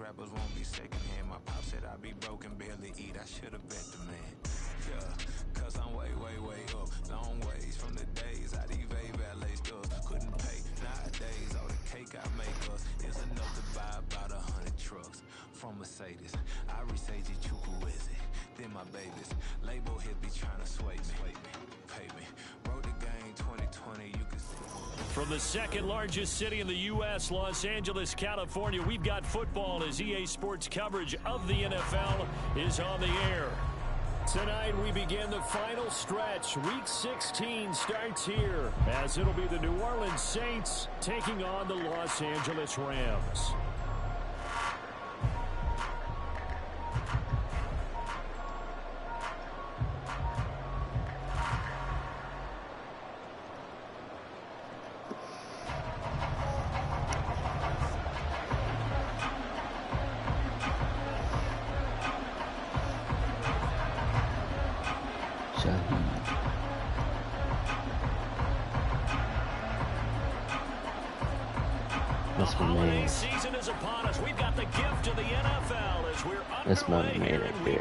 rappers won't be secondhand. My pop said I'd be broken, barely eat. I should have bet the man. Yeah, cause I'm way up. Long ways from the days I these valet stores couldn't pay. Nowadays, all the cake I make us is enough to buy about 100 trucks from Mercedes. I resage it, chukwueze. Then my babies, label hit be trying to sway me, pay me. Wrote the game 2020, you can see. From the second largest city in the U.S., Los Angeles, California, we've got football as EA Sports coverage of the NFL is on the air. Tonight we begin the final stretch. Week 16 starts here as it'll be the New Orleans Saints taking on the Los Angeles Rams. That's my man right there.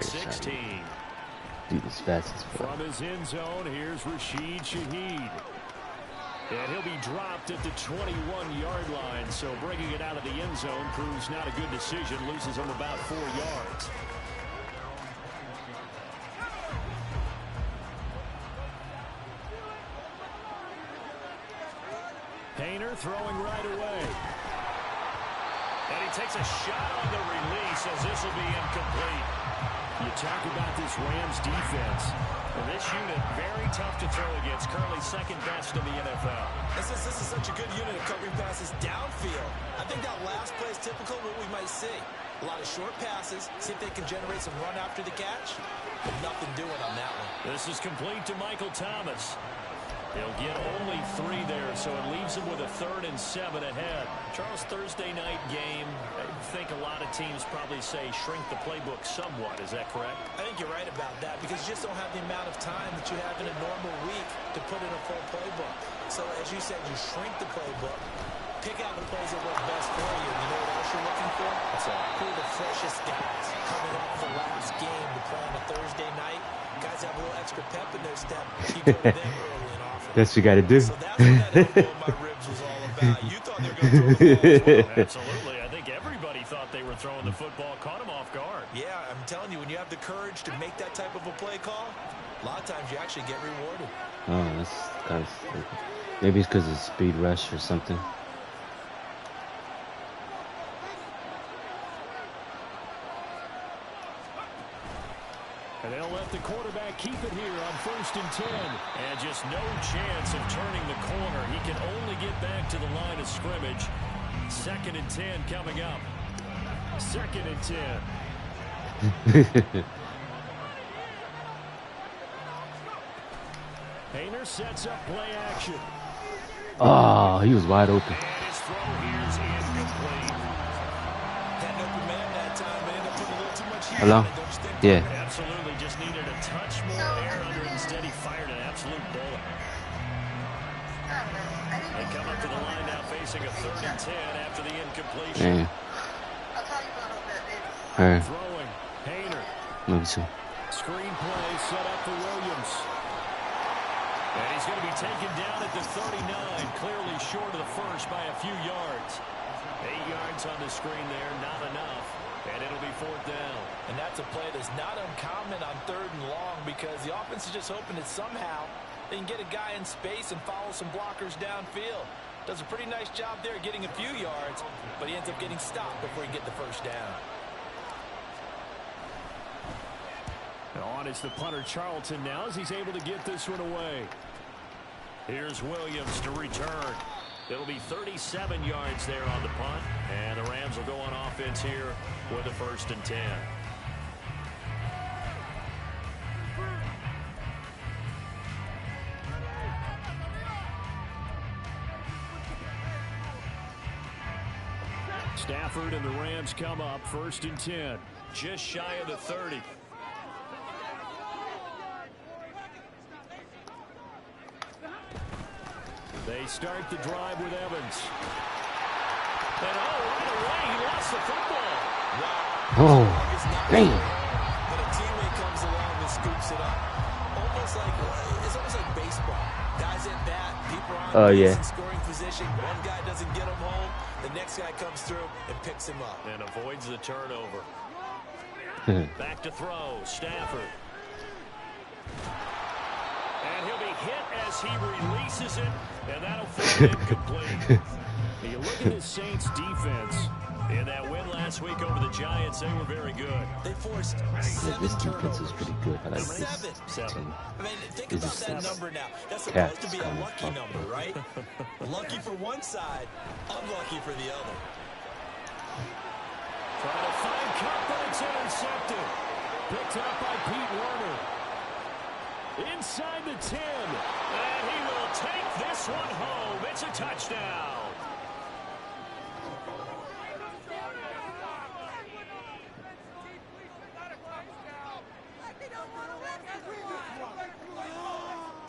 Dude, as fast as fuck. From his end zone, here's Rashid Shaheed. And he'll be dropped at the 21-yard line. So bringing it out of the end zone proves not a good decision. Loses him about 4 yards. Painter throwing right away. And he takes a shot on the release as this will be incomplete. You talk about this Rams defense. And this unit, very tough to throw against. Currently second best in the NFL. This is such a good unit of covering passes downfield. I think that last play is typical of what we might see. A lot of short passes. See if they can generate some run after the catch. But nothing doing on that one. This is complete to Michael Thomas. He'll get only 3 there, so it leaves him with a 3rd and 7 ahead. Charles, Thursday night game, I think a lot of teams probably say shrink the playbook somewhat. Is that correct? I think you're right about that because you just don't have the amount of time that you have in a normal week to put in a full playbook. So, as you said, you shrink the playbook, pick out the plays that work best for you. You know what else you're looking for? Who are the freshest guys coming off the last game to play on a Thursday night? Guys have a little extra pep in their step. You go to them early and often. That's what you got to do. So that's what that elbow in my ribs was all about. You thought they were going to throw the ball as well. Absolutely. I think everybody thought they were throwing the football. Caught him off guard. Yeah, I'm telling you, when you have the courage to make that type of a play call, a lot of times you actually get rewarded. Oh, that's maybe it's because of speed rush or something. And they'll let the quarterback keep it here on 1st and 10. And just no chance of turning the corner. He can only get back to the line of scrimmage. 2nd and 10 coming up. 2nd and 10. Painter sets up play action. Oh, he was wide open. And his throw here's incomplete. Had an open man that time, but ended up putting a little too much heat Hello? on it, don't you think? Yeah. Absolutely, just needed a touch more air under it. Instead, he fired an absolute bullet. They come up to the line now facing a 3rd and 10 after the incompletion. Alright. Throwing, Painter. Maybe so. Screen play set up for Williams. And he's going to be taken down at the 39, clearly short of the first by a few yards. 8 yards on the screen there, not enough. And it'll be 4th down. And that's a play that's not uncommon on 3rd and long because the offense is just hoping that somehow they can get a guy in space and follow some blockers downfield. Does a pretty nice job there getting a few yards, but he ends up getting stopped before he get the 1st down. On is the punter Charlton now as he's able to get this one away. Here's Williams to return. It'll be 37 yards there on the punt, and the Rams will go on offense here with a 1st and 10. Stafford and the Rams come up 1st and 10, just shy of the 30. They start the drive with Evans. And right away, he lost the football. Oh, damn. But a teammate comes along and scoops it up. It's almost like baseball. Guys at bat, people are on base in scoring position. One guy doesn't get him home. The next guy comes through and picks him up. And avoids the turnover. Back to throw, Stafford. And he'll be hit as he releases it, and that'll fall incomplete. You look at the Saints' defense. In that win last week over the Giants, they were very good. They forced this defense is pretty good. I like this team. I mean, think about that number now. That's supposed to be a lucky number, right? Lucky for one side, unlucky for the other. Trying to find Cup, but it's intercepted. Picked up by Pete Werner. Inside the 10. And he will take this one home. It's a touchdown.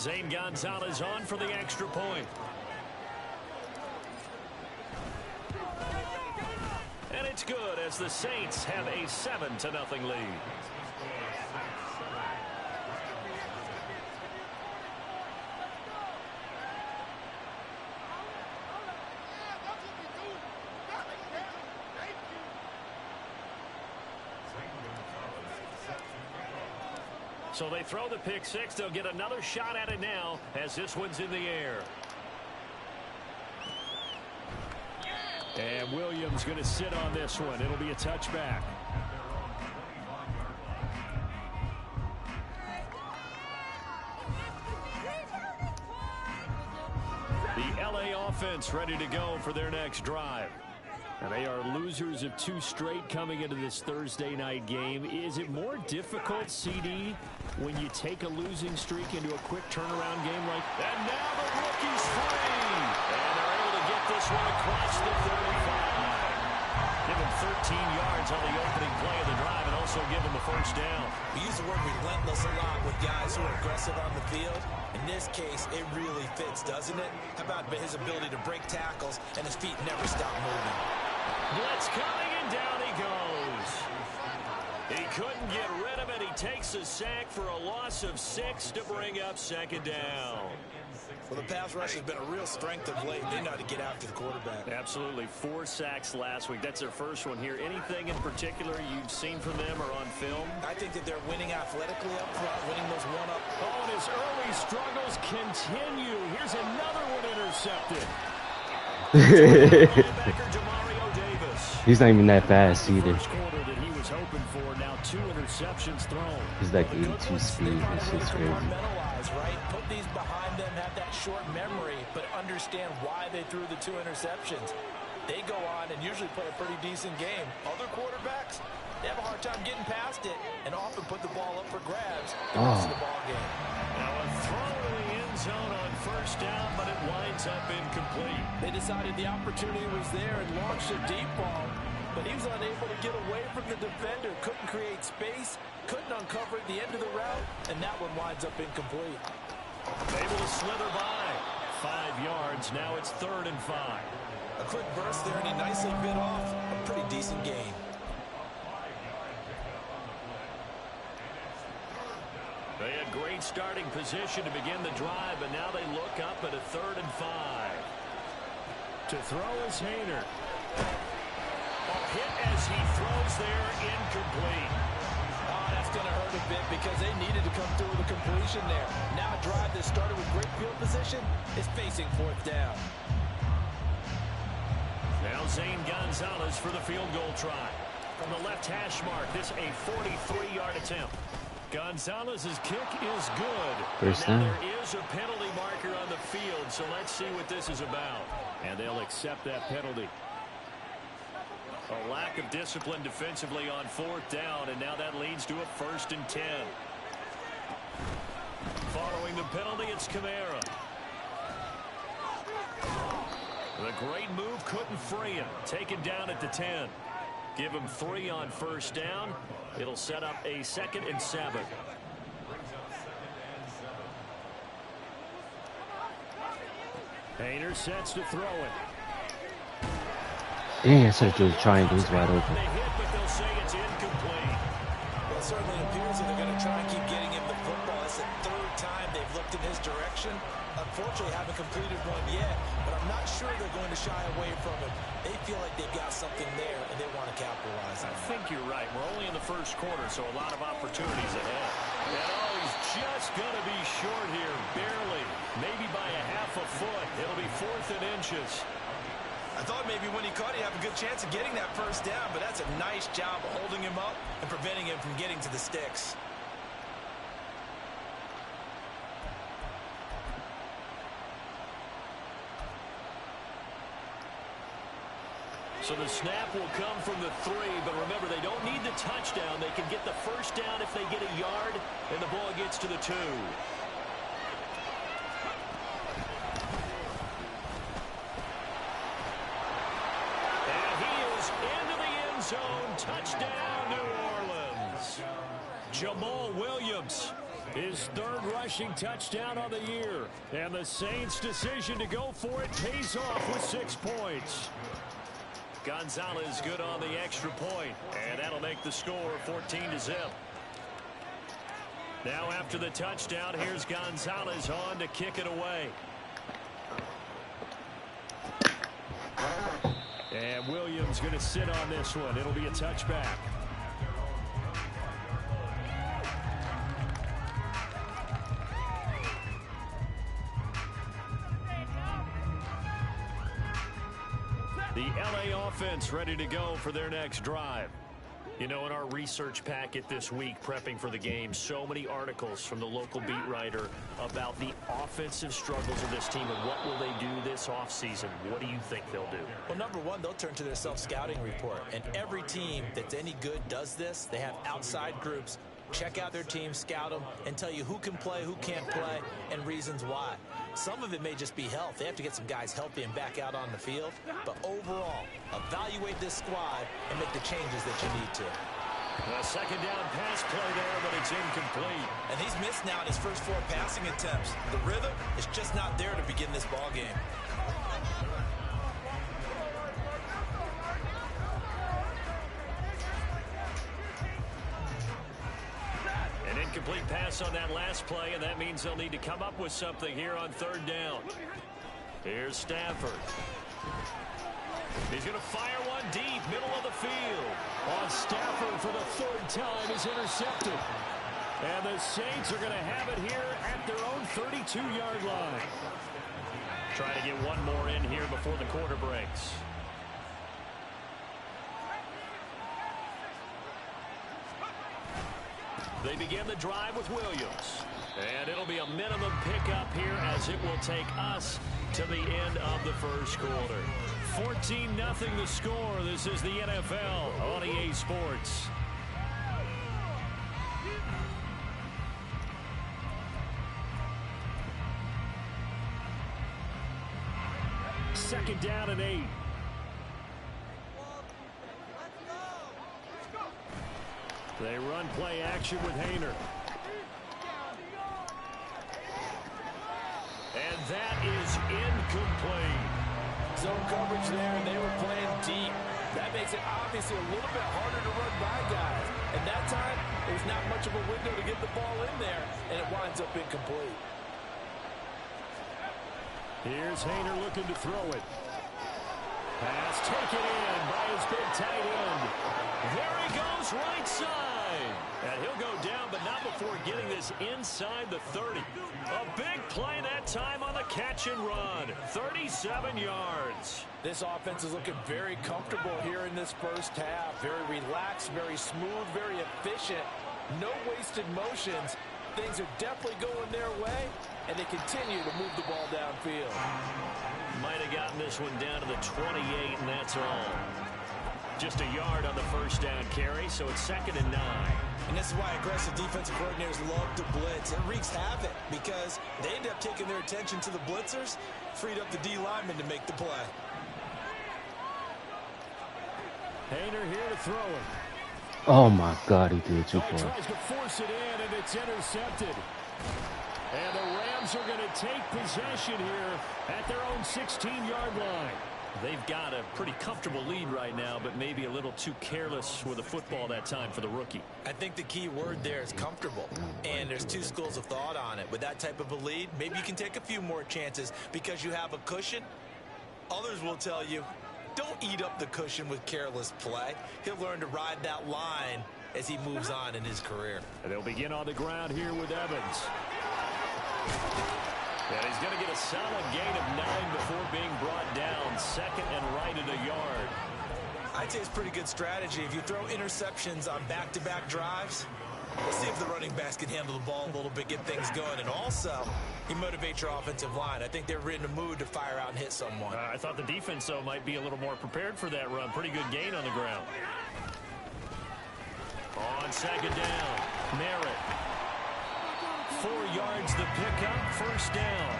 Zane Gonzalez on for the extra point. And it's good as the Saints have a 7-0 lead. So they throw the pick six. They'll get another shot at it now as this one's in the air. And Williams going to sit on this one. It'll be a touchback. The LA offense ready to go for their next drive. And they are losers of 2 straight coming into this Thursday night game. Is it more difficult, CD, when you take a losing streak into a quick turnaround game like that? And now the rookie's free. And they're able to get this one across the 35. Give him 13 yards on the opening play of the drive and also give him a first down. We use the word relentless a lot with guys who are aggressive on the field. In this case, it really fits, doesn't it? How about his ability to break tackles and his feet never stop moving? Blitz coming, and down he goes. He couldn't get rid of it. He takes a sack for a loss of 6 to bring up second down. Well, the pass rush has been a real strength of late. They know how to get after the quarterback. Absolutely. 4 sacks last week. That's their first one here. Anything in particular you've seen from them or on film? I think that they're winning athletically up front, winning those one-up. Oh, and his early struggles continue. Here's another one intercepted. He's not even that fast either. That he was hoping for. Now 2 interceptions thrown. He's like 82 speed. This is crazy. Right? Put these behind them, have that short memory, but understand why they threw the 2 interceptions. They go on and usually play a pretty decent game. Other quarterbacks, they have a hard time getting past it and often put the ball up for grabs the rest of the ball game. Now a throw to the end zone on first down, but it winds up incomplete. They decided the opportunity was there and launched a deep ball, but he was unable to get away from the defender, couldn't create space, couldn't uncover at the end of the route, and that one winds up incomplete. Able to slither by. 5 yards. Now it's 3rd and 5. A quick burst there, and he nicely bit off a pretty decent gain. They had great starting position to begin the drive, but now they look up at a 3rd and 5. To throw is Hayner. Hit as he throws there, incomplete. Oh, that's going to hurt a bit because they needed to come through with a completion there. Now a drive that started with great field position is facing 4th down. Now Zane Gonzalez for the field goal try. From the left hash mark, this a 43-yard attempt. Gonzalez's kick is good. Now there is a penalty marker on the field, so let's see what this is about. And they'll accept that penalty. A lack of discipline defensively on 4th down, and now that leads to a 1st and 10. Following the penalty, it's Kamara. The great move couldn't free him. Taken down at the 10. Give him 3 on 1st down. It'll set up a 2nd and 7. Hayner sets to throw it. Dang, I said to try and he's wide open. They hit, but they'll say it's incomplete. certainly appears that they're going to try and keep getting him the football. It's the third time they've looked in his direction. Unfortunately, haven't completed one yet, but I'm not sure they're going to shy away from it. They feel like they've got something there, and they want to capitalize on it. I think you're right. We're only in the first quarter, so a lot of opportunities ahead. And oh, he's just going to be short here, barely. Maybe by a half a foot. It'll be 4th and inches. I thought maybe when he caught, he'd have a good chance of getting that first down, but that's a nice job of holding him up and preventing him from getting to the sticks. So the snap will come from the 3, but remember, they don't need the touchdown. They can get the first down if they get a yard, and the ball gets to the 2. And he is into the end zone. Touchdown, New Orleans. Jamal Williams, his 3rd rushing touchdown on the year. And the Saints' decision to go for it pays off with 6 points. Gonzalez good on the extra point, and that'll make the score 14-0. Now after the touchdown, here's Gonzalez on to kick it away. And Williams going to sit on this one. It'll be a touchback. The LA offense ready to go for their next drive. You know, in our research packet this week, prepping for the game, so many articles from the local beat writer about the offensive struggles of this team and what will they do this offseason. What do you think they'll do? Well, number one, they'll turn to their self-scouting report. And every team that's any good does this. They have outside groups. Check out their team, scout them, and tell you who can play, who can't play, and reasons why. Some of it may just be health. They have to get some guys healthy and back out on the field. But overall, evaluate this squad and make the changes that you need to. A second down pass play there, but it's incomplete. And he's missed now in his first 4 passing attempts. The rhythm is just not there to begin this ball game. An incomplete pass on that last play, and that means they'll need to come up with something here on 3rd down. Here's Stafford. He's going to fire one deep, middle of the field. On Stafford for the 3rd time is intercepted. And the Saints are going to have it here at their own 32-yard line. Trying to get one more in here before the quarter breaks. They begin the drive with Williams. And it'll be a minimum pickup here as it will take us to the end of the first quarter. 14-0 the score. This is the NFL on EA Sports. Second down and 8. They run play action with Hayner. And that is incomplete. Zone coverage there, and they were playing deep. That makes it obviously a little bit harder to run by guys. And that time, there's not much of a window to get the ball in there, and it winds up incomplete. Here's Hayner looking to throw it. Pass taken in by his big tight end. There he goes, right side. And he'll go down, but not before getting this inside the 30. A big play that time on the catch and run. 37 yards. This offense is looking very comfortable here in this first half. Very relaxed, very smooth, very efficient. No wasted motions. Things are definitely going their way, and they continue to move the ball downfield. Might have gotten this one down to the 28, and that's all. Just a yard on the first down carry, so it's 2nd and 9. And this is why aggressive defensive coordinators love to blitz. It wreaks havoc because they end up taking their attention to the blitzers, freed up the D lineman to make the play. Hayner here to throw it. Oh my God, he did too far. Tries to force it in, and it's intercepted. And the Rams are going to take possession here at their own 16-yard line. They've got a pretty comfortable lead right now, but maybe a little too careless with the football that time for the rookie. I think the key word there is comfortable, and there's two schools of thought on it. With that type of a lead, maybe you can take a few more chances because you have a cushion. Others will tell you, don't eat up the cushion with careless play. He'll learn to ride that line as he moves on in his career. And they'll begin on the ground here with Evans. And he's going to get a solid gain of 9 before being brought down. Second and right at a yard. I'd say it's pretty good strategy. If you throw interceptions on back-to-back drives, we'll see if the running backs can handle the ball a little bit, get things going. And also, he motivates your offensive line. I think they're in the mood to fire out and hit someone. I thought the defense, though, might be a little more prepared for that run. Pretty good gain on the ground. On second down, Merritt. 4 yards the pickup, first down.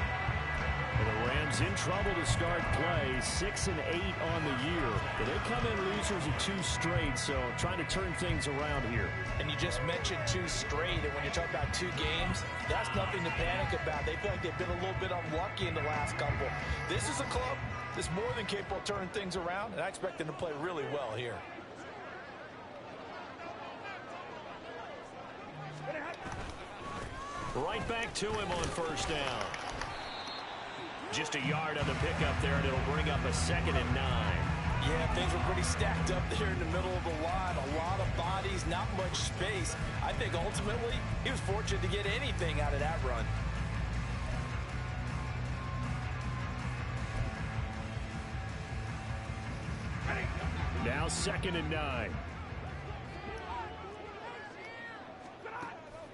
And the Rams in trouble to start play, 6 and 8 on the year. But they come in losers of 2 straight, so trying to turn things around here. And you just mentioned 2 straight, and when you're talking about 2 games, that's nothing to panic about. They feel like they've been a little bit unlucky in the last couple. This is a club that's more than capable of turning things around, and I expect them to play really well here. Right back to him on first down. Just a yard on the pickup there, and it'll bring up a 2nd and 9. Yeah, things were pretty stacked up there in the middle of the line. A lot of bodies, not much space. I think ultimately he was fortunate to get anything out of that run. Now 2nd and 9.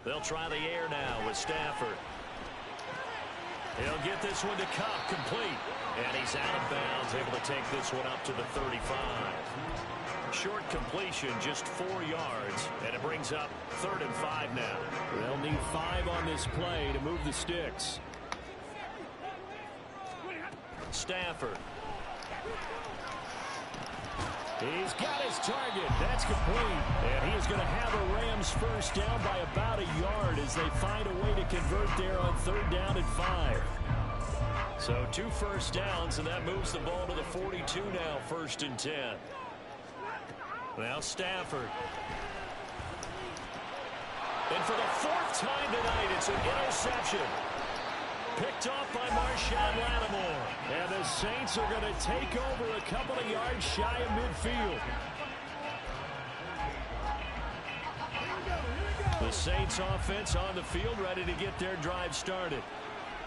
They'll try the air now with Stafford. He'll get this one to Cup, complete. And he's out of bounds, able to take this one up to the 35. Short completion, just 4 yards, and it brings up 3rd and 5 now. They'll need 5 on this play to move the sticks. Stafford. He's got his target. That's complete. And he is going to have a Rams first down by about a yard as they find a way to convert there on 3rd down and 5. So 2 first downs, and that moves the ball to the 42 now, 1st and 10. Now Stafford. And for the 4th time tonight, it's an interception. Picked off by Marshawn Lattimore. And the Saints are going to take over a couple of yards shy of midfield. The Saints offense on the field, ready to get their drive started.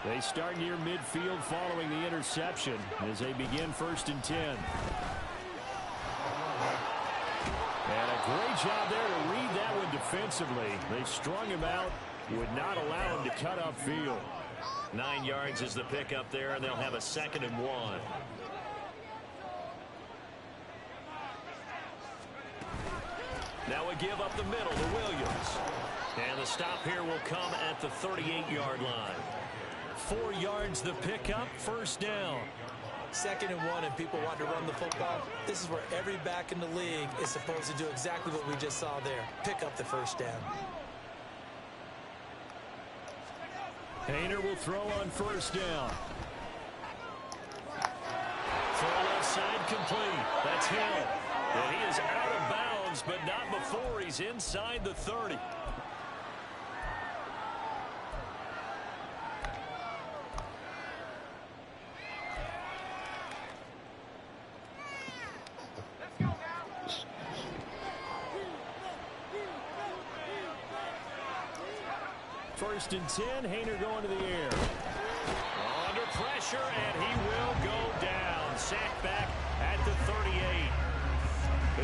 They start near midfield following the interception as they begin 1st and 10. And a great job there to read that one defensively. They strung him out, would not allow him to cut upfield. 9 yards is the pickup there, and they'll have a 2nd and 1. Now we give up the middle to Williams. And the stop here will come at the 38-yard line. 4 yards the pickup, 1st down. 2nd and 1, and people want to run the football. This is where every back in the league is supposed to do exactly what we just saw there. Pick up the 1st down. Hayner will throw on 1st down. Throw left side complete. That's Hill. And he is out of bounds, but not before he's inside the 30. First and 10, Hayner going to the air. Under pressure, and he will go down. Sacked back at the 38.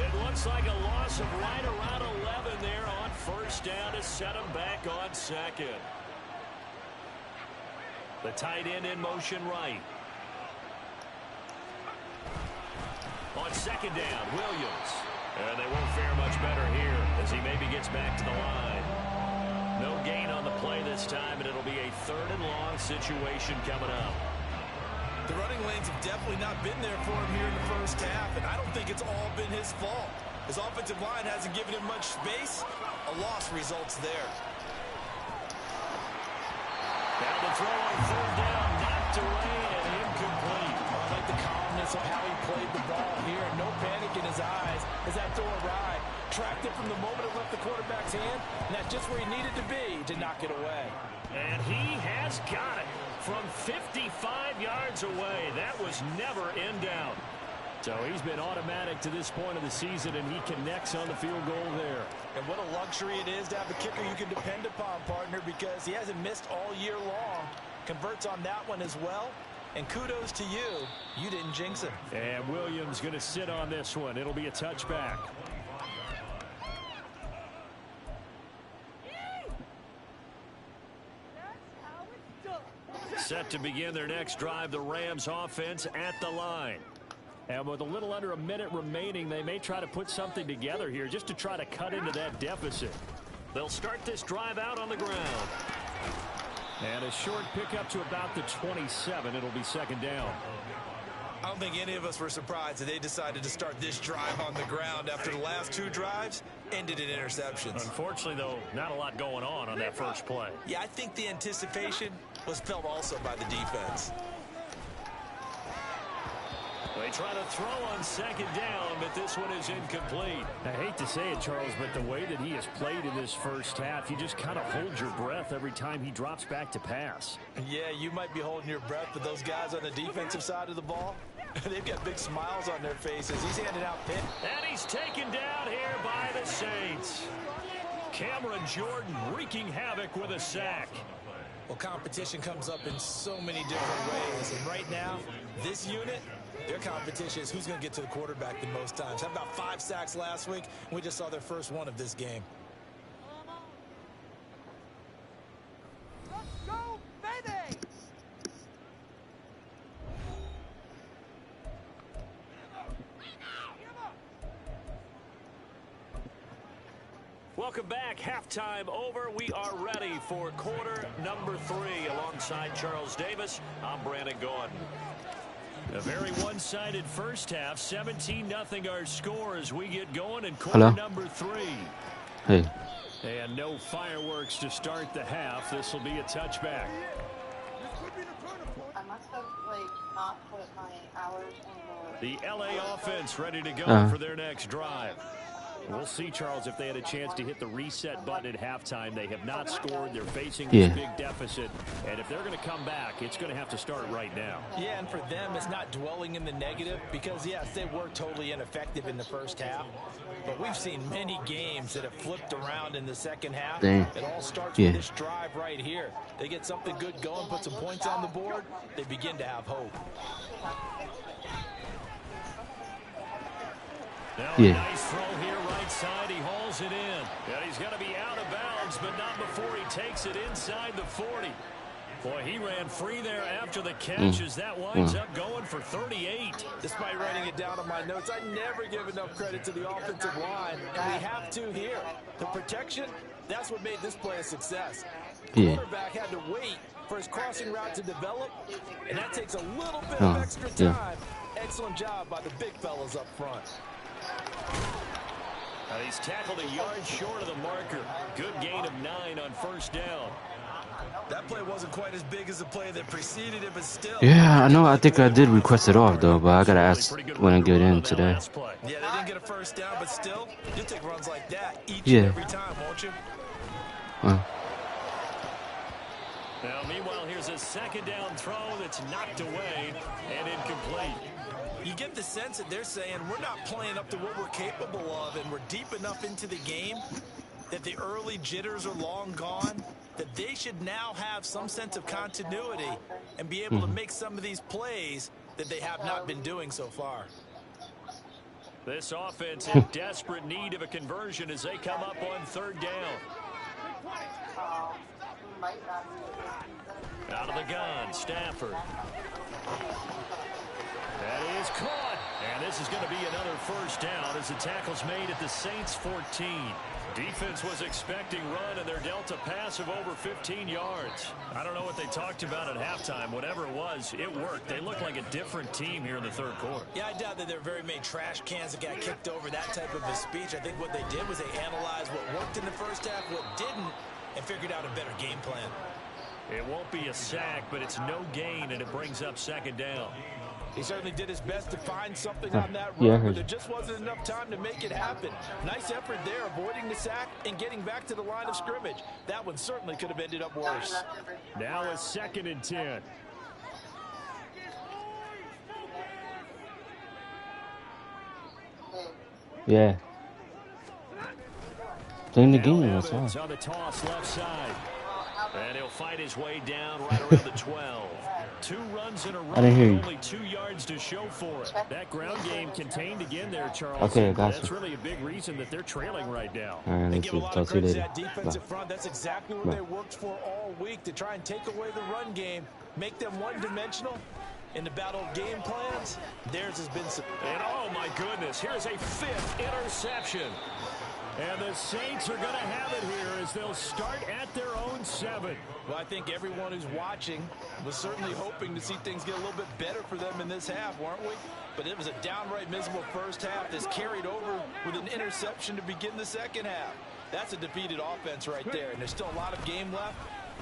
It looks like a loss of right around 11 there on 1st down to set him back on 2nd. The tight end in motion right. On 2nd down, Williams. And they won't fare much better here as he maybe gets back to the line. No gain on the play this time, and it'll be a 3rd and long situation coming up. The running lanes have definitely not been there for him here in the 1st half, and I don't think it's all been his fault. His offensive line hasn't given him much space. A loss results there. Now the throw on 3rd down, knocked away and incomplete. I like the calmness of how he played the ball here. No panic in his eyes as that throw arrived. Tracked it from the moment it left the quarterback's hand, and that's just where he needed to be to knock it away. And he has got it from 55 yards away. That was never in doubt. So he's been automatic to this point of the season, and he connects on the field goal there. And what a luxury it is to have a kicker you can depend upon, partner, because he hasn't missed all year long. Converts on that one as well. And kudos to you. You didn't jinx him. And Williams going to sit on this one. It'll be a touchback. Set to begin their next drive, the Rams offense at the line. And with a little under a minute remaining, they may try to put something together here just to try to cut into that deficit. They'll start this drive out on the ground. And a short pickup to about the 27. It'll be second down. I don't think any of us were surprised that they decided to start this drive on the ground after the last two drives ended in interceptions. Unfortunately, though, not a lot going on that first play. Yeah, I think the anticipation was felt also by the defense. They try to throw on second down, but this one is incomplete. I hate to say it, Charles, but the way that he has played in this first half, you just kind of hold your breath every time he drops back to pass. Yeah, you might be holding your breath, but those guys on the defensive side of the ball, they've got big smiles on their faces. He's handing out pit. And he's taken down here by the Saints. Cameron Jordan wreaking havoc with a sack. Well, competition comes up in so many different ways, and right now, this unit, their competition is who's going to get to the quarterback the most times. How about 5 sacks last week? We just saw their first one of this game. Let's go, baby! Welcome back. Halftime over. We are ready for quarter number 3. Alongside Charles Davis, I'm Brandon Gordon. A very one-sided first half. 17-0 our score as we get going in quarter number 3. Hey. And no fireworks to start the half. This will be a touchback. I must have not put my hours in The LA offense ready to go for their next drive. We'll see, Charles, if they had a chance to hit the reset button at halftime. They have not scored. They're facing this big deficit. And if they're going to come back, it's going to have to start right now. Yeah, and for them, it's not dwelling in the negative because, yes, they were totally ineffective in the first half. But we've seen many games that have flipped around in the second half. It all starts with this drive right here. They get something good going, put some points on the board, they begin to have hope. Now a nice throw here right side. He hauls it in. And he's going to be out of bounds, but not before he takes it inside the 40. Boy, he ran free there after the catch as that winds up going for 38. Despite writing it down on my notes, I never give enough credit to the offensive line, and we have to here. The protection, that's what made this play a success. The quarterback had to wait for his crossing route to develop, and that takes a little bit of extra time. Excellent job by the big fellas up front. He's tackled a yard short of the marker. Good gain of 9 on first down. That play wasn't quite as big as the play that preceded it, but still. Yeah, I know. I think I did request it off, though, but I got to ask when I get in today. Yeah, they didn't get a first down, but still, you take runs like that each and every time, won't you? Now, meanwhile, here's a second down throw that's knocked away and incomplete. You get the sense that they're saying we're not playing up to what we're capable of, and we're deep enough into the game that the early jitters are long gone, that they should now have some sense of continuity and be able to make some of these plays that they have not been doing so far. This offense in desperate need of a conversion as they come up on third down. Out of the gun, Stafford. That is caught. And this is going to be another first down as the tackle's made at the Saints 14. Defense was expecting run, and they're dealt a pass of over 15 yards. I don't know what they talked about at halftime. Whatever it was, it worked. They look like a different team here in the third quarter. Yeah, I doubt that there are very many trash cans that got kicked over, that type of a speech. I think what they did was they analyzed what worked in the first half, what didn't, and figured out a better game plan. It won't be a sack, but it's no gain, and it brings up second down. He certainly did his best to find something on that Yeah, run, but there just wasn't enough time to make it happen. Nice effort there, avoiding the sack and getting back to the line of scrimmage. That one certainly could have ended up worse. Now a 2nd and 10. Yeah. Playing the game, that's all. On the toss left side. And he'll fight his way down right around the 12. 2 runs in a row, I didn't hear you. only 2 yards to show for it. That ground game contained again there, Charles. Okay, I got That's you. really a big reason that they're trailing right now. All right, They let's give see. a lot Talk of to you credit to later. that defensive Bye. front. That's exactly what Bye. they worked for all week, to try and take away the run game, make them one-dimensional. In the battle of game plans, theirs has been some. And oh my goodness, here's a 5th interception. And the Saints are going to have it here as they'll start at their own 7. Well, I think everyone who's watching was certainly hoping to see things get a little bit better for them in this half, weren't we? But it was a downright miserable first half that's carried over with an interception to begin the second half. That's a defeated offense right there, and there's still a lot of game left.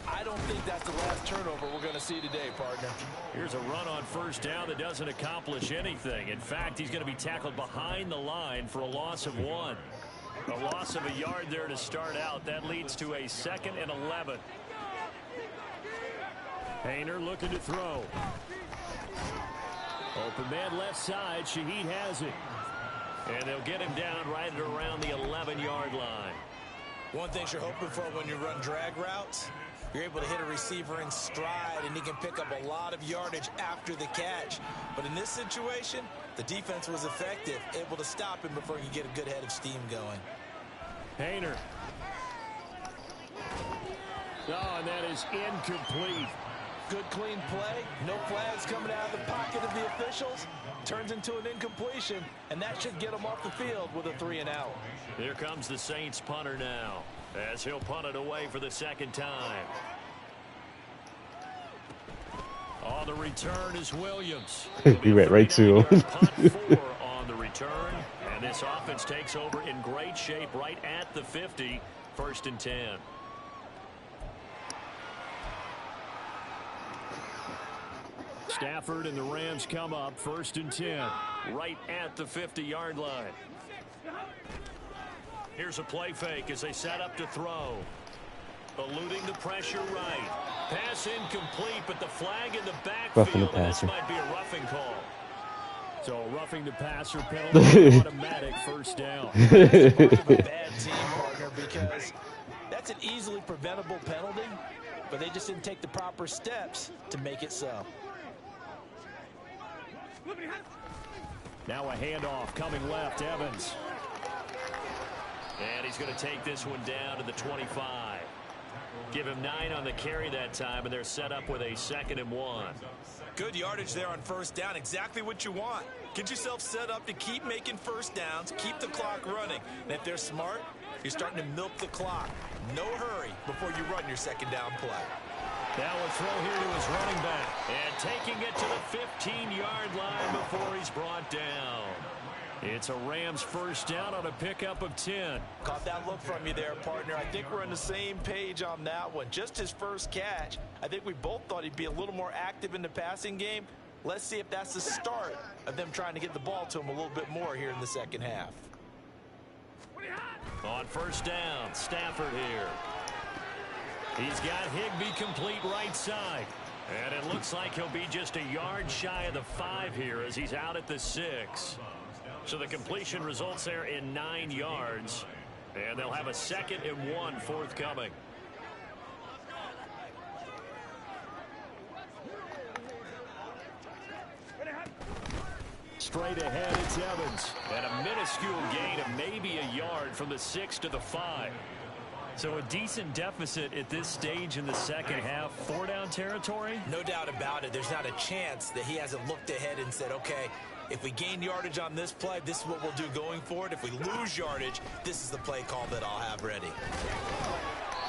I don't think that's the last turnover we're going to see today, partner. Here's a run on first down that doesn't accomplish anything. In fact, he's going to be tackled behind the line for a loss of 1. A loss of a yard there to start out. That leads to a 2nd and 11. Hayner looking to throw. Open man left side. Shaheed has it. And they'll get him down right at around the 11-yard line. One thing you're hoping for when you run drag routes, you're able to hit a receiver in stride, and he can pick up a lot of yardage after the catch. But in this situation, the defense was effective, able to stop him before he could get a good head of steam going. Hayner. Oh, and that is incomplete. Good clean play. No flags coming out of the pocket of the officials. Turns into an incompletion, and that should get him off the field with a 3-and-out. Here comes the Saints punter now, as he'll punt it away for the 2nd time. On the return is Williams. He ran right to him. Punt 4 on the return, and this offense takes over in great shape right at the 50. 1st and 10. Stafford and the Rams come up 1st and 10 right at the 50-yard line. Here's a play fake as they set up to throw. Eluding the pressure right. Pass incomplete, but the flag in the backfield, and this might be a roughing call. So roughing the passer penalty, automatic 1st down. That's a bad team, partner, because that's an easily preventable penalty, but they just didn't take the proper steps to make it so. Now a handoff coming left, Evans. And he's going to take this one down to the 25. Give him 9 on the carry that time, and they're set up with a 2nd and 1. Good yardage there on first down. Exactly what you want. Get yourself set up to keep making first downs, keep the clock running. And if they're smart, you're starting to milk the clock. No hurry before you run your 2nd down play. Now a throw here to his running back. And taking it to the 15-yard line before he's brought down. It's a Rams 1st down on a pickup of 10. Caught that look from you there, partner. I think we're on the same page on that one. Just his first catch. I think we both thought he'd be a little more active in the passing game. Let's see if that's the start of them trying to get the ball to him a little bit more here in the second half. On 1st down, Stafford here. He's got Higbee complete right side. And it looks like he'll be just a yard shy of the 5 here as he's out at the 6. So the completion results there in 9 yards. And they'll have a 2nd and 1 forthcoming. Straight ahead, it's Evans. And a minuscule gain of maybe a yard from the 6 to the 5. So a decent deficit at this stage in the second half. 4-down territory? No doubt about it. There's not a chance that he hasn't looked ahead and said, okay, if we gain yardage on this play, this is what we'll do going forward. If we lose yardage, this is the play call that I'll have ready.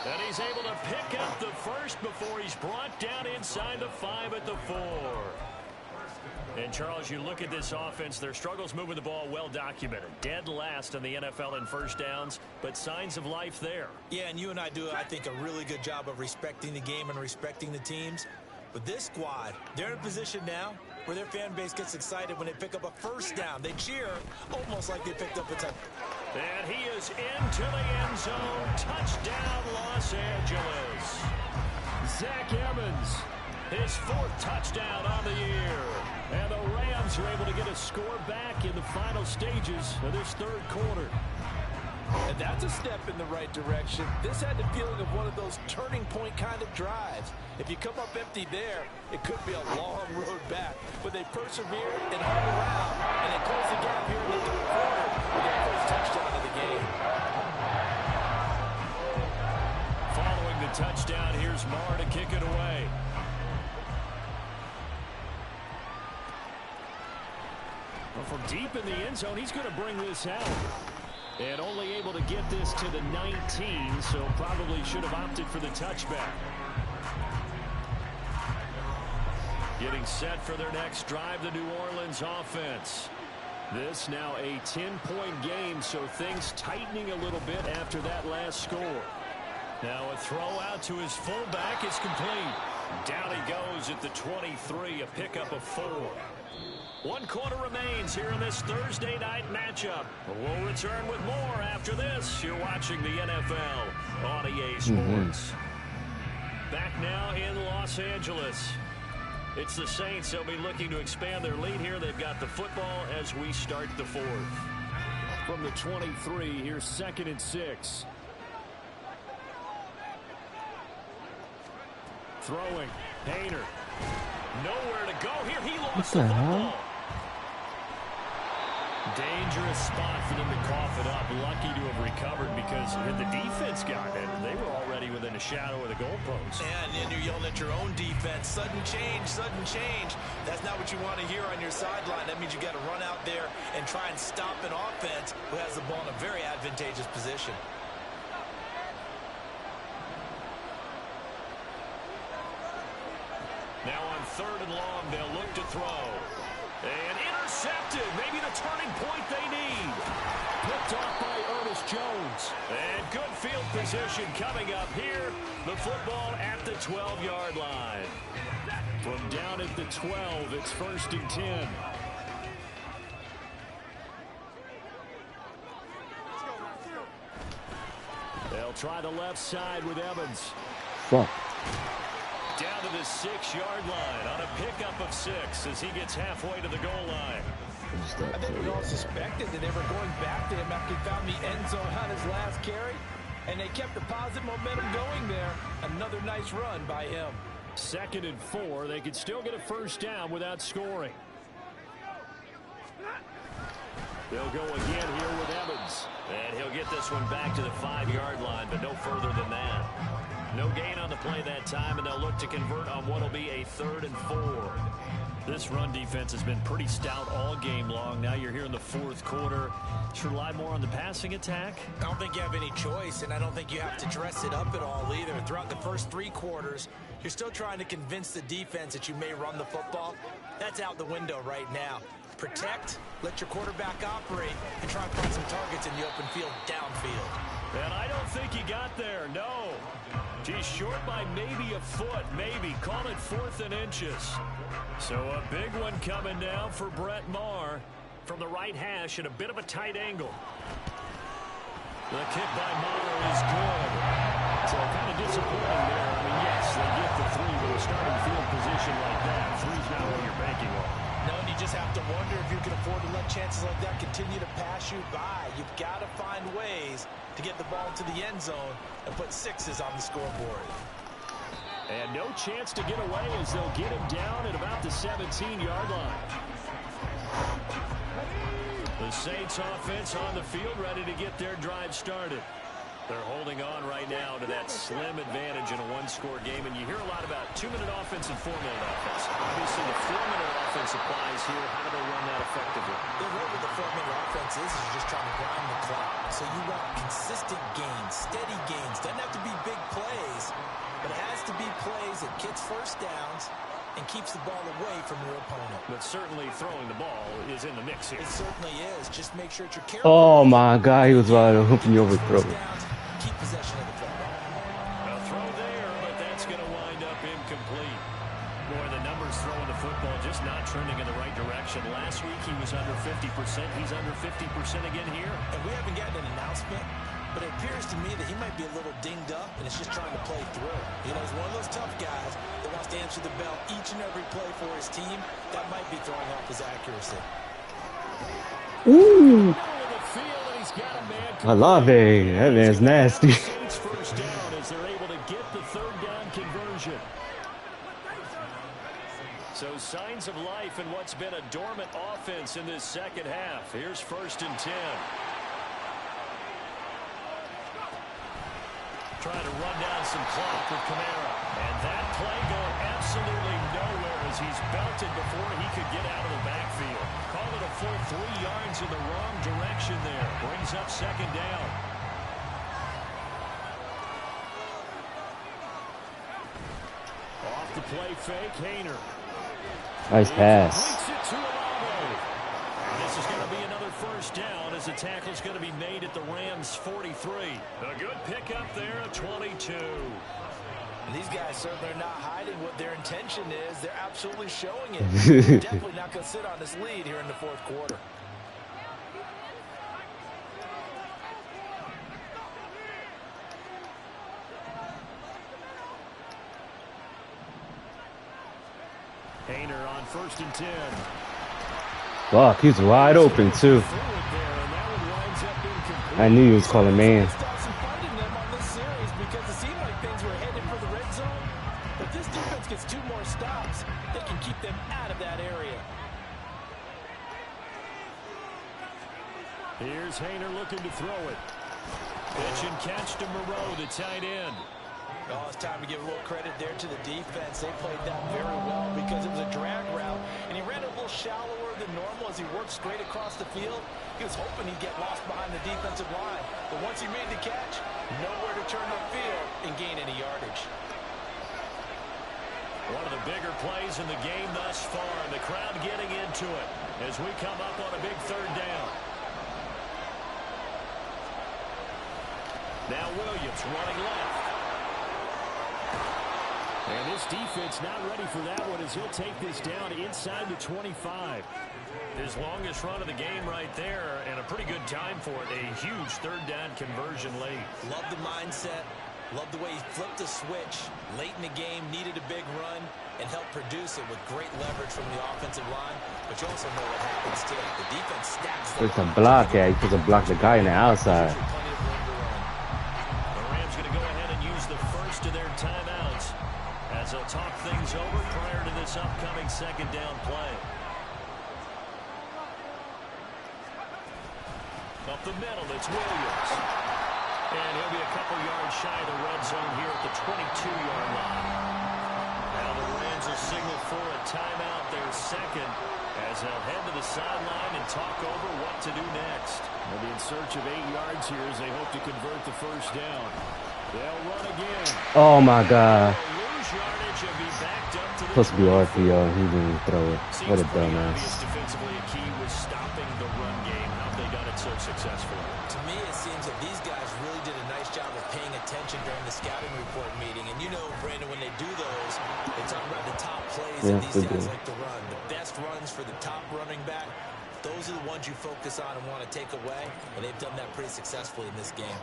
And he's able to pick up the first before he's brought down inside the 5 at the 4. And, Charles, you look at this offense, their struggles moving the ball well documented. Dead last in the NFL in first downs, but signs of life there. Yeah, and you and I do, I think, a really good job of respecting the game and respecting the teams. But this squad, they're in a position now where their fan base gets excited when they pick up a first down. They cheer almost like they picked up a touchdown. And he is into the end zone. Touchdown, Los Angeles. Zach Evans, his 4th touchdown on the year. And the Rams are able to get a score back in the final stages of this 3rd quarter. And that's a step in the right direction. This had the feeling of one of those turning point kind of drives. If you come up empty there, it could be a long road back. But they persevered and hung around, and they closed the gap here in the 3rd quarter with their first touchdown of the game. Following the touchdown, here's Marr to kick it away. Well, from deep in the end zone, he's going to bring this out. And only able to get this to the 19, so probably should have opted for the touchback. Getting set for their next drive, the New Orleans offense. This now a 10-point game, so things tightening a little bit after that last score. Now a throw out to his fullback is complete. Down he goes at the 23, a pickup of 4. 1 quarter remains here in this Thursday night matchup. We'll return with more after this. You're watching the NFL on EA Sports. Back now in Los Angeles. It's the Saints. They'll be looking to expand their lead here. They've got the football as we start the 4th. From the 23, here's 2nd and 6. Throwing. Hayner. Nowhere to go here. He lost the football. Dangerous spot for them to cough it up. Lucky to have recovered because had the defense gotten it, they were already within a shadow of the goalpost. And you're yelling at your own defense. Sudden change, sudden change. That's not what you want to hear on your sideline. That means you got to run out there and try and stop an offense who has the ball in a very advantageous position. Now on 3rd and long, they'll look to throw. And intercepted. Maybe the turning point they need. Picked off by Ernest Jones. And good field position coming up here. The football at the 12-yard line. From down at the 12, it's 1st and 10. They'll try the left side with Evans. Fuck. Down to the 6-yard line on a pickup of 6 as he gets halfway to the goal line. I think we all suspected that they were going back to him after he found the end zone on his last carry, and they kept the positive momentum going there. Another nice run by him. 2nd and 4. They could still get a first down without scoring. They'll go again here with Evans. And he'll get this one back to the 5-yard line, but no further than that. No gain on the play that time, and they'll look to convert on what will be a 3rd and 4. This run defense has been pretty stout all game long. Now you're here in the 4th quarter. Should rely more on the passing attack? I don't think you have any choice, and I don't think you have to dress it up at all either. Throughout the first 3 quarters, you're still trying to convince the defense that you may run the football. That's out the window right now. Protect, let your quarterback operate, and try and find some targets in the open field downfield. And I don't think he got there, no. He's short by maybe a foot, maybe. Call it 4th and inches. So a big one coming now for Brett Maher from the right hash at a bit of a tight angle. The kick by Maher is good. So kind of disappointing there. I mean, yes, they get the 3, but a starting field position like that, 3's not what you're banking on. No, and you just have to wonder if you can afford to let chances like that continue to pass you by. You've got to find ways to get the ball to the end zone and put 6s on the scoreboard. And no chance to get away as they'll get him down at about the 17-yard line. The Saints offense on the field ready to get their drive started. They're holding on right now to that slim advantage in a 1-score game, and you hear a lot about 2-minute offense and 4-minute offense. Obviously, the 4-minute offense applies here. How do they run that effectively? The role with the 4-minute offense is just trying to grind the clock. So you want consistent gains, steady gains. Doesn't have to be big plays, but it has to be plays that gets first downs and keeps the ball away from your opponent. But certainly throwing the ball is in the mix here. It certainly is. Just make sure that you're careful. Oh my God, he was wide open. You overthrow. Keep possession of the football. A throw there, but that's going to wind up incomplete. Boy, the numbers throwing the football just not trending in to me that he might be a little dinged up, and it's just trying to play through. You know, he's one of those tough guys that wants to answer the bell each and every play for his team. That might be throwing off his accuracy. Ooh. Olave, that man's nasty. First down as they're able to get the third down conversion. So signs of life in what's been a dormant offense in this second half. Here's 1st and 10. Trying to run down some clock with Kamara. And that play going absolutely nowhere as he's belted before he could get out of the backfield. Call it a full 3 yards in the wrong direction there. Brings up 2nd down. Off the play fake, Haener. Nice pass. This is going to be another 1st down as the tackle is going to be made at the Rams' 43. A good pickup there at 22. And these guys certainly are not hiding what their intention is. They're absolutely showing it. They're definitely not going to sit on this lead here in the 4th quarter. Haener on 1st and 10. Fuck, he's wide open too. I knew he was calling man. Because it seemed like things were headed for the red zone. But this defense gets 2 more stops. They can keep them out of that area. Here's Haener looking to throw it. Pitch and catch to Moreau, the tight end. Oh, it's time to give a little credit there to the defense. They played that very well because it was a drag route, and he ran it a little shallower than normal as he worked straight across the field. He was hoping he'd get lost behind the defensive line, but once he made the catch, nowhere to turn upfield and gain any yardage. One of the bigger plays in the game thus far, and the crowd getting into it as we come up on a big 3rd down. Now Williams running left. And this defense not ready for that one as he'll take this down inside the 25. His longest run of the game right there, and a pretty good time for it. A huge 3rd down conversion late. Love the mindset. Love the way he flipped the switch late in the game, needed a big run, and helped produce it with great leverage from the offensive line. But you also know what happens too. The defense stacks them. There's a block there. He puts a block the guy on the outside. The Rams going to go ahead and use the first of their timeouts as they'll talk things over prior to this upcoming 2nd down play. Up the middle, it's Williams. And he'll be a couple yards shy of the red zone here at the 22-yard line. Now the Rams will signal for a timeout, their 2nd, as they'll head to the sideline and talk over what to do next. They'll be in search of 8 yards here as they hope to convert the 1st down. They'll run again. Oh my God. Supposed to be RPO. He didn't throw it. What a dumbass. Defensively, a key was stopping the run game. How have they done it so successfully? To me, it seems that these guys really did a nice job of paying attention during the scouting report meeting. And you know, Brandon, when they do those, they talk about the top plays that these guys like to run. The best runs for the top running back, those are the ones you focus on and want to take away. And they've done that pretty successfully in this game.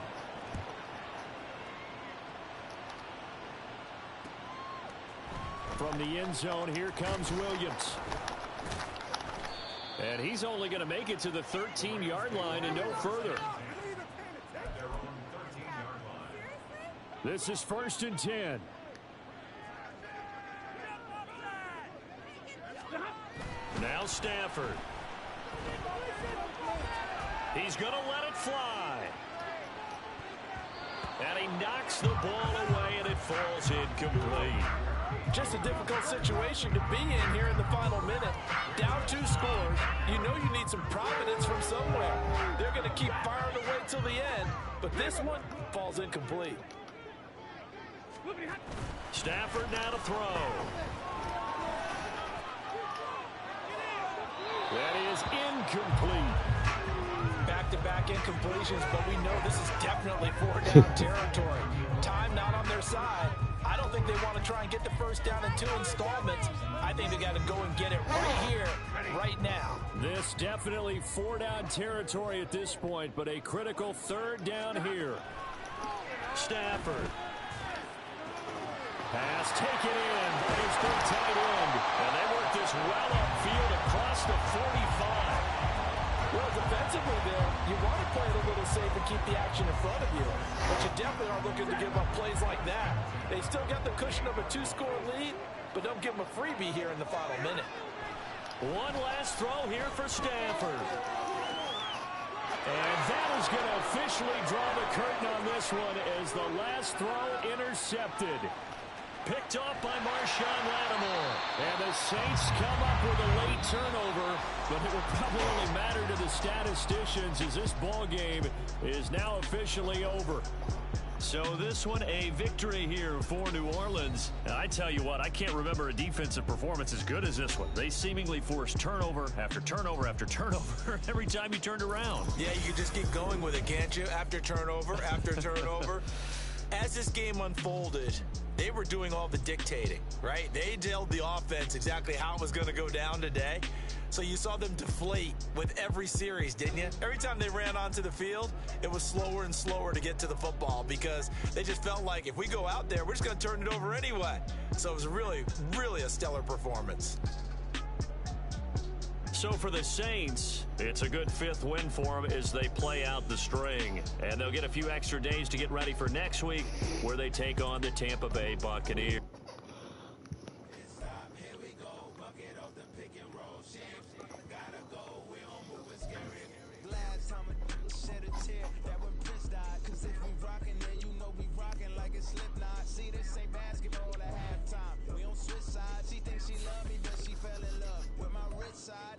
From the end zone, here comes Williams. And he's only going to make it to the 13-yard line and no further. This is 1st and 10. Now Stafford. He's going to let it fly. And he knocks the ball away, and it falls incomplete. Just a difficult situation to be in here in the final minute. Down 2 scores. You know you need some providence from somewhere. They're going to keep firing away till the end, but this one falls incomplete. Stafford now to throw. That is incomplete. Back-to-back incompletions, but we know this is definitely 4-down territory. Time not on their side. I don't think they want to try and get the 1st down in 2 installments. I think they got to go and get it right here, right now. This definitely 4-down territory at this point, but a critical 3rd down here. Stafford. Pass taken in by his big tight end. And they work this well upfield across the 45. Well, defensively there, you want to play it a little safe and keep the action in front of you. But you definitely aren't looking to give up plays like that. They still got the cushion of a 2-score lead, but don't give them a freebie here in the final minute. One last throw here for Stafford. And that is going to officially draw the curtain on this one as the last throw intercepted. Picked off by Marshawn Lattimore. And the Saints come up with a late turnover, but it will probably only matter to the statisticians as this ball game is now officially over. So this one a victory here for New Orleans. And I tell you what, I can't remember a defensive performance as good as this one. They seemingly forced turnover after turnover after turnover every time you turned around. Yeah, you can just keep going with it, can't you? After turnover, after turnover. As this game unfolded, they were doing all the dictating, right? They told the offense exactly how it was going to go down today. So you saw them deflate with every series, didn't you? Every time they ran onto the field, it was slower and slower to get to the football because they just felt like if we go out there, we're just going to turn it over anyway. So it was really, really a stellar performance. So for the Saints, it's a good fifth win for them as they play out the string. And they'll get a few extra days to get ready for next week where they take on the Tampa Bay Buccaneers.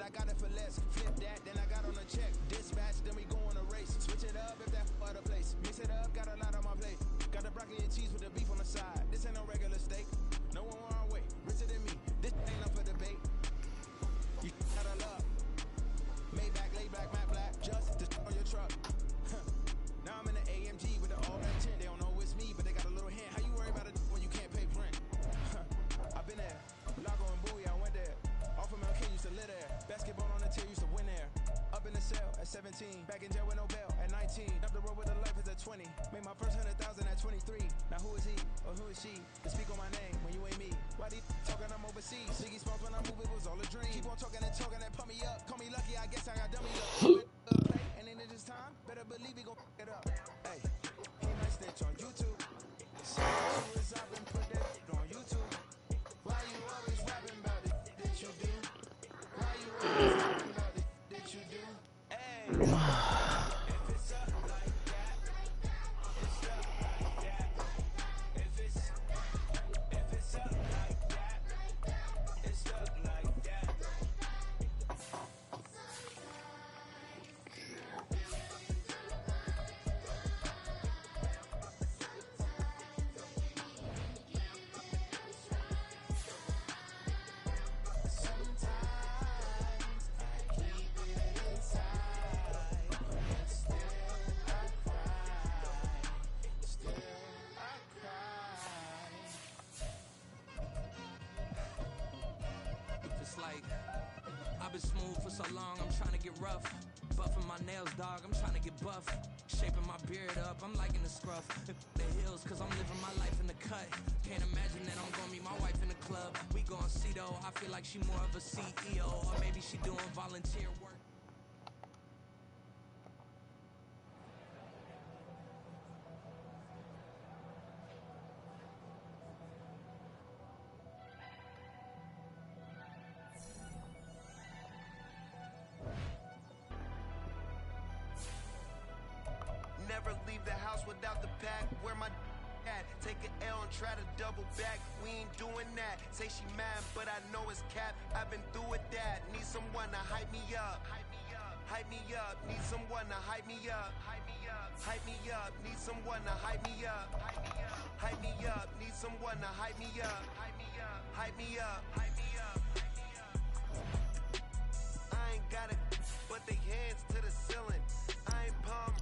I got it for less. Flip that, then I got on a check. Dispatch, then we go on a race. Switch it up if that's other place. Mix it up, got a lot on my plate. Got the broccoli and cheese with the beef on the side. This ain't no regular steak. No one wrong way. Richer than me. This ain't up for debate. You got a love. Maybach, laid back, matte black. Just to on your truck. Now I'm in the AMG with the all that tint. They don't know it's me, but they got a little hint. How you worry about it when you can't pay rent? I've been there. Lago and Bowie, I went there. Off of Mel King used to live there. Basketball on the tier used to win there. Up in the cell at 17. Back in jail with no bail at 19. Up the road with a life as a 20. Made my first 100,000 at 23. Now who is he or who is she to speak on my name when you ain't me? Why they talking I'm overseas? Ziggy Smalls when I move it was all a dream. Keep on talking and pump me up. Call me lucky, I guess I got dummies up. Play and then it is time. Better believe we gon' it up. Hey, he might snitch on YouTube. Say you is up and put that on YouTube. Why you always rapping about it? That you do? Why you always rapping about it? That you do? Hey, if it's up like that, it's up like that. If it's up like that, it's up like that. It's like I've been smooth for so long, I'm trying to get rough. Buffing my nails, dog, I'm trying to get buff. Shaping my beard up, I'm liking the scruff. The hills, cause I'm living my life in the cut. Can't imagine that I'm gonna meet my wife in the club. We gon' see though, I feel like she more of a CEO. Or maybe she doing volunteer work. Never leave the house without the pack. Where my at? Take an L and try to double back. We ain't doing that. Say she mad, but I know it's cap. I've been through with that. Need someone to hype me up. Hype me up. Hype me up. Need someone to hype me up. Hype me up. Hype me up. Need someone to hype me up. Hype me up. Hype me up. Need someone to hype me up. Hype me up. Hype me up. Hype me up. I ain't got it, but they hands to the ceiling. I ain't palm